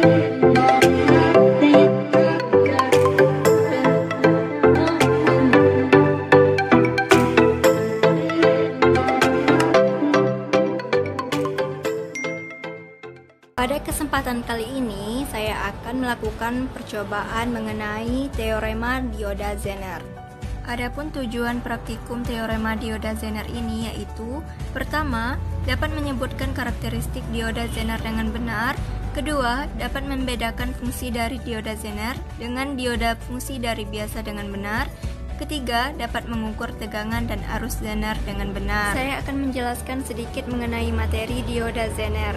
Pada kesempatan kali ini, saya akan melakukan percobaan mengenai teorema Dioda-Zener. Adapun tujuan praktikum teorema Dioda-Zener ini yaitu: pertama, dapat menyebutkan karakteristik dioda Zener dengan benar. Kedua, dapat membedakan fungsi dari dioda Zener dengan dioda fungsi dari biasa dengan benar. Ketiga, dapat mengukur tegangan dan arus Zener dengan benar. Saya akan menjelaskan sedikit mengenai materi dioda Zener.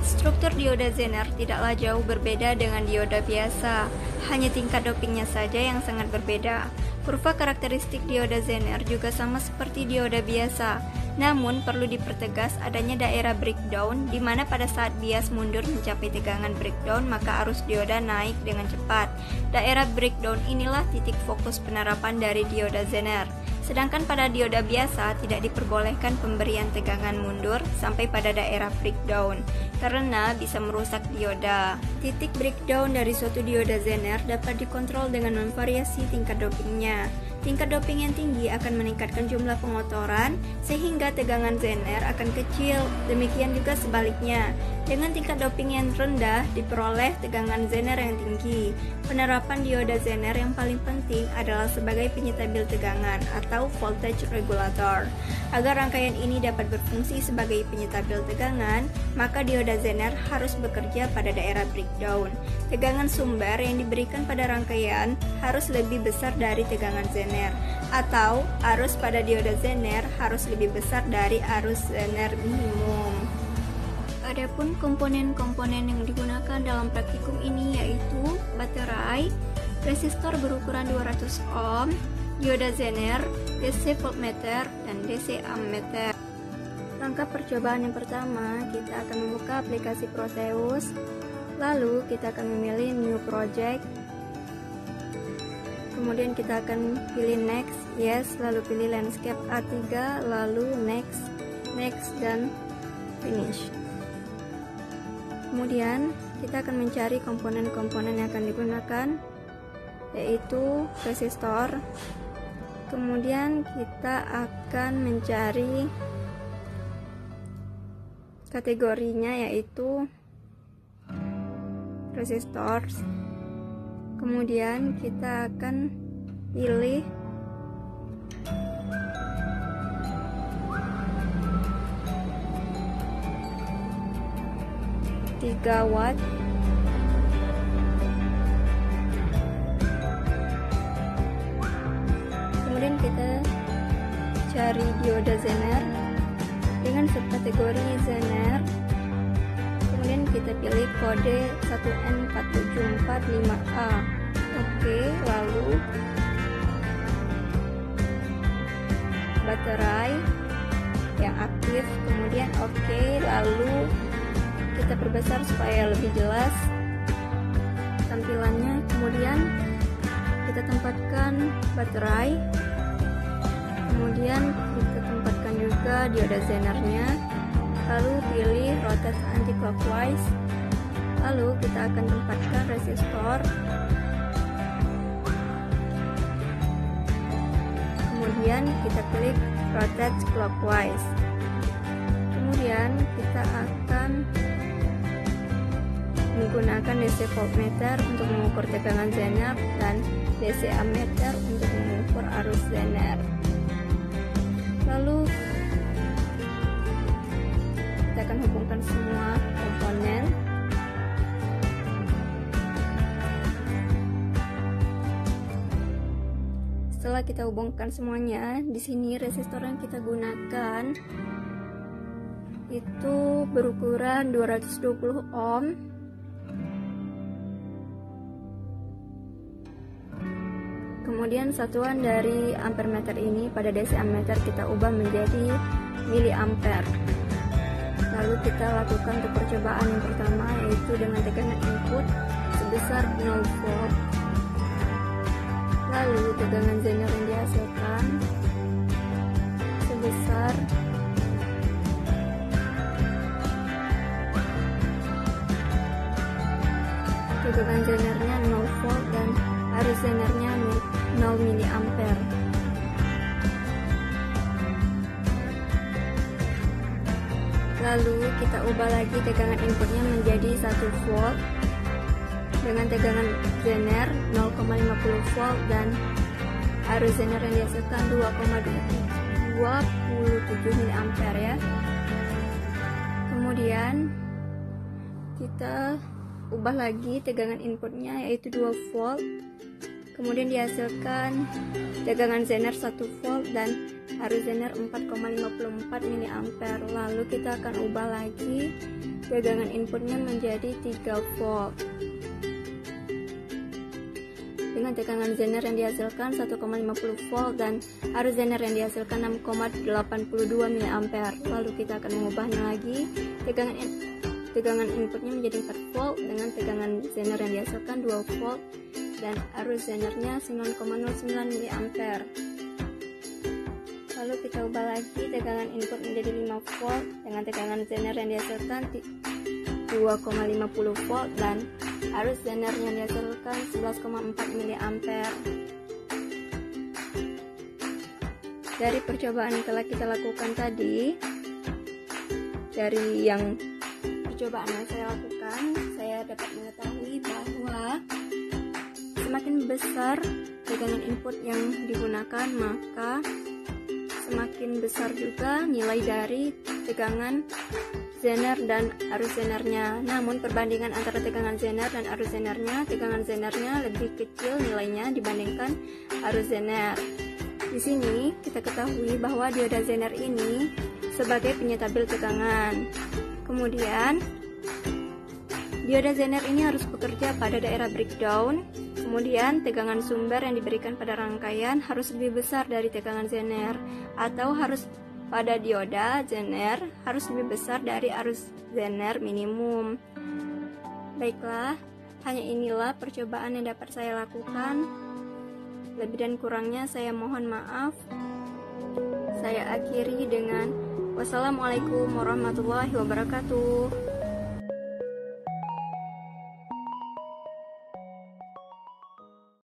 Struktur dioda Zener tidaklah jauh berbeda dengan dioda biasa, hanya tingkat dopingnya saja yang sangat berbeda. Kurva karakteristik dioda Zener juga sama seperti dioda biasa, namun perlu dipertegas adanya daerah breakdown, di mana pada saat bias mundur mencapai tegangan breakdown maka arus dioda naik dengan cepat. Daerah breakdown inilah titik fokus penerapan dari dioda Zener. Sedangkan pada dioda biasa tidak diperbolehkan pemberian tegangan mundur sampai pada daerah breakdown karena bisa merusak dioda. Titik breakdown dari suatu dioda Zener dapat dikontrol dengan memvariasi tingkat dopingnya. Tingkat doping yang tinggi akan meningkatkan jumlah pengotoran sehingga tegangan Zener akan kecil. Demikian juga sebaliknya. Dengan tingkat doping yang rendah diperoleh tegangan Zener yang tinggi. Penerapan dioda Zener yang paling penting adalah sebagai penyetabil tegangan atau voltage regulator. Agar rangkaian ini dapat berfungsi sebagai penyetabil tegangan, maka dioda Zener harus bekerja pada daerah breakdown. Tegangan sumber yang diberikan pada rangkaian harus lebih besar dari tegangan Zener, atau arus pada dioda Zener harus lebih besar dari arus Zener minimum. Adapun komponen-komponen yang digunakan dalam praktikum ini yaitu baterai, resistor berukuran 200 ohm, dioda Zener, DC voltmeter, dan DC ammeter. Langkah percobaan yang pertama, kita akan membuka aplikasi Proteus, lalu kita akan memilih New Project, kemudian kita akan pilih Next, Yes, lalu pilih Landscape A3, lalu Next, Next, dan Finish. Kemudian kita akan mencari komponen-komponen yang akan digunakan, yaitu resistor. Kemudian kita akan mencari kategorinya, yaitu resistor. Kemudian kita akan pilih watt. Kemudian kita cari dioda Zener dengan subkategori Zener. Kemudian kita pilih kode 1N4745A. Oke, lalu baterai yang aktif, kemudian oke, lalu kita perbesar supaya lebih jelas tampilannya. Kemudian kita tempatkan baterai, kemudian kita tempatkan juga dioda Zenernya, lalu pilih rotate anti-clockwise, lalu kita akan tempatkan resistor, kemudian kita klik rotate clockwise. Kemudian kita akan menggunakan DC voltmeter untuk mengukur tegangan Zener dan DC ammeter untuk mengukur arus Zener. Lalu kita akan hubungkan semua komponen. Setelah kita hubungkan semuanya, di sini resistor yang kita gunakan itu berukuran 220 ohm. Kemudian satuan dari ampermeter ini pada DC ammeter kita ubah menjadi miliampere. Lalu kita lakukan untuk percobaan yang pertama, yaitu dengan tegangan input sebesar 0 volt. Lalu tegangan Zener yang dihasilkan sebesar 0,0 tegangan Zenernya 0 volt dan arus Zenernya 0 mA. Lalu kita ubah lagi tegangan inputnya menjadi 1 volt dengan tegangan Zener 0,50 volt dan arus Zener yang dihasilkan 2,27 mA ya. Kemudian kita ubah lagi tegangan inputnya yaitu 2 volt. Kemudian dihasilkan tegangan Zener 1 volt dan arus Zener 4,54 mA. Lalu kita akan ubah lagi tegangan inputnya menjadi 3 volt dengan tegangan Zener yang dihasilkan 1,50 volt dan arus Zener yang dihasilkan 6,82 mA. Lalu kita akan mengubahnya lagi, tegangan inputnya menjadi 4 volt dengan tegangan Zener yang dihasilkan 2 volt dan arus Zenernya 9,09 mA. Lalu kita ubah lagi tegangan input menjadi 5 volt dengan tegangan Zener yang dihasilkan 2,50 volt dan arus Zener yang dihasilkan 11,4 mA. Dari percobaan yang telah kita lakukan tadi, dari yang percobaan yang saya lakukan, saya dapat mengetahui bahwa semakin besar tegangan input yang digunakan, maka semakin besar juga nilai dari tegangan Zener dan arus Zenernya. Namun perbandingan antara tegangan Zener dan arus Zenernya, tegangan Zenernya lebih kecil nilainya dibandingkan arus Zener. Di sini kita ketahui bahwa dioda Zener ini sebagai penyetabil tegangan. Kemudian dioda Zener ini harus bekerja pada daerah breakdown. Kemudian tegangan sumber yang diberikan pada rangkaian harus lebih besar dari tegangan Zener, atau harus pada dioda Zener harus lebih besar dari arus Zener minimum. Baiklah, hanya inilah percobaan yang dapat saya lakukan. Lebih dan kurangnya saya mohon maaf. Saya akhiri dengan wassalamualaikum warahmatullahi wabarakatuh.